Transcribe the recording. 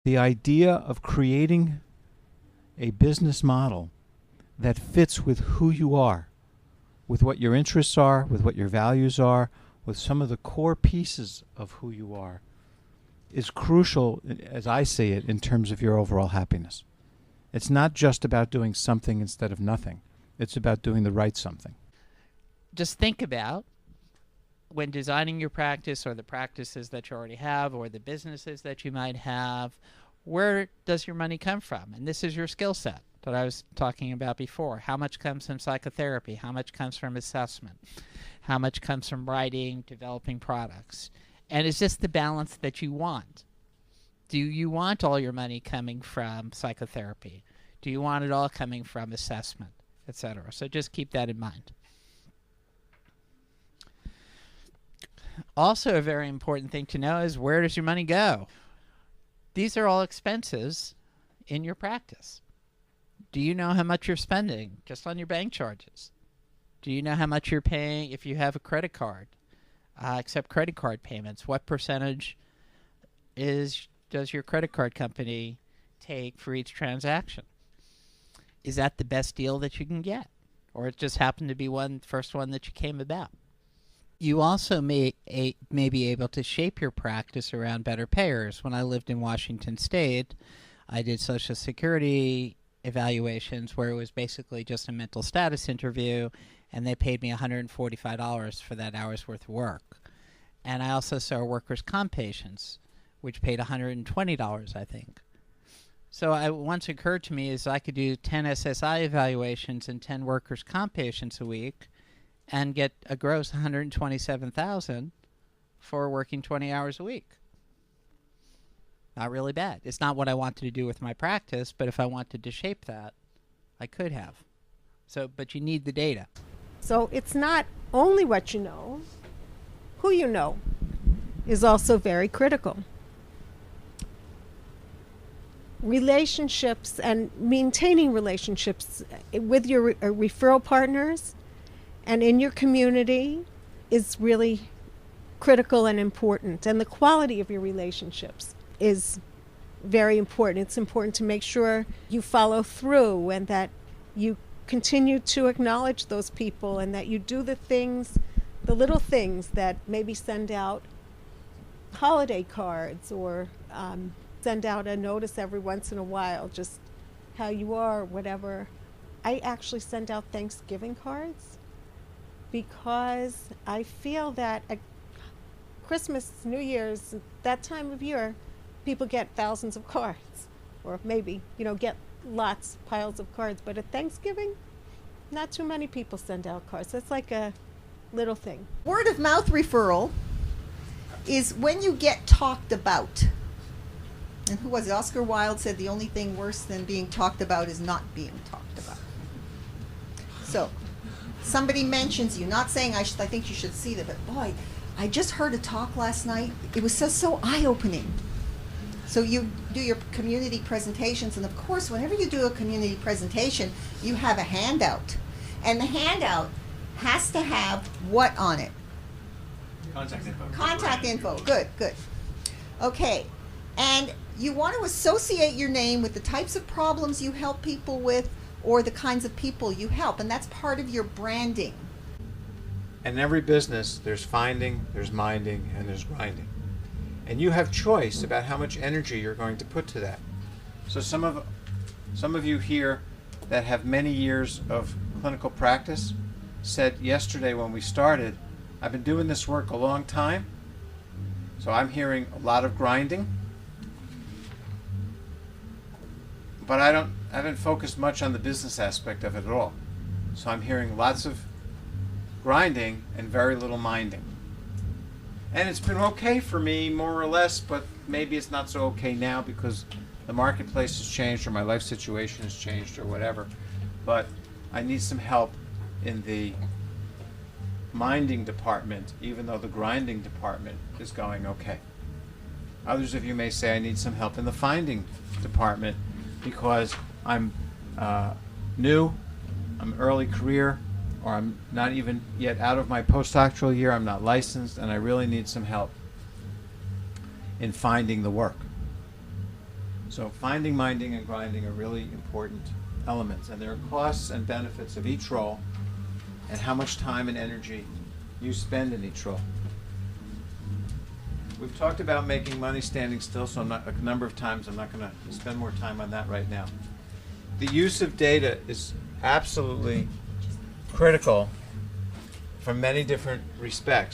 The idea of creating a business model that fits with who you are, with what your interests are, with what your values are, with some of the core pieces of who you are, is crucial, as I see it, in terms of your overall happiness. It's not just about doing something instead of nothing. It's about doing the right something. Just think about, when designing your practice or the practices that you already have or the businesses that you might have, where does your money come from? And this is your skill set that I was talking about before. How much comes from psychotherapy? How much comes from assessment? How much comes from writing, developing products? And is this the balance that you want? Do you want all your money coming from psychotherapy? Do you want it all coming from assessment, etc.? So just keep that in mind. Also, a very important thing to know is, where does your money go? These are all expenses in your practice. Do you know how much you're spending just on your bank charges? Do you know how much you're paying if you have a credit card? Accept credit card payments. What percentage does your credit card company take for each transaction? Is that the best deal that you can get? Or it just happened to be first one that you came about? You also may be able to shape your practice around better payers. When I lived in Washington State, I did Social Security evaluations where it was basically just a mental status interview, and they paid me $145 for that hour's worth of work. And I also saw workers' comp patients, which paid $120, I think. So it once occurred to me is I could do 10 SSI evaluations and 10 workers' comp patients a week and get a gross $127,000 for working 20 hours a week. Not really bad. It's not what I wanted to do with my practice, but if I wanted to shape that, I could have. But you need the data. So it's not only what you know, who you know is also very critical. Relationships and maintaining relationships with your referral partners and in your community is really critical and important. And the quality of your relationships is very important. It's important to make sure you follow through and that you continue to acknowledge those people and that you do the things, the little things that maybe send out holiday cards or send out a notice every once in a while, just how you are, whatever. I actually send out Thanksgiving cards because I feel that at Christmas, New Year's, that time of year, people get thousands of cards, or maybe, get piles of cards. But at Thanksgiving, not too many people send out cards. That's like a little thing. Word of mouth referral is when you get talked about. And who was it? Oscar Wilde said the only thing worse than being talked about is not being talked about. So, somebody mentions you, not saying I think you should see that, but boy, I just heard a talk last night. It was so eye-opening. So you do your community presentations, and of course, whenever you do a community presentation, you have a handout. And the handout has to have what on it? Contact info. Contact info. Good. Okay. And you want to associate your name with the types of problems you help people with or the kinds of people you help. And that's part of your branding. In every business, there's finding, there's minding, and there's grinding. And you have choice about how much energy you're going to put to that. So some of you here that have many years of clinical practice said yesterday when we started, I've been doing this work a long time, so I'm hearing a lot of grinding. But I haven't focused much on the business aspect of it at all. So I'm hearing lots of grinding and very little minding. And it's been okay for me, more or less, but maybe it's not so okay now because the marketplace has changed or my life situation has changed or whatever. But I need some help in the minding department, even though the grinding department is going okay. Others of you may say I need some help in the finding department because I'm new, I'm early career, or I'm not even yet out of my postdoctoral year, I'm not licensed, and I really need some help in finding the work. So finding, minding, and grinding are really important elements, and there are costs and benefits of each role and how much time and energy you spend in each role. We've talked about making money standing still, so a number of times. I'm not going to spend more time on that right now. The use of data is absolutely critical from many different respects.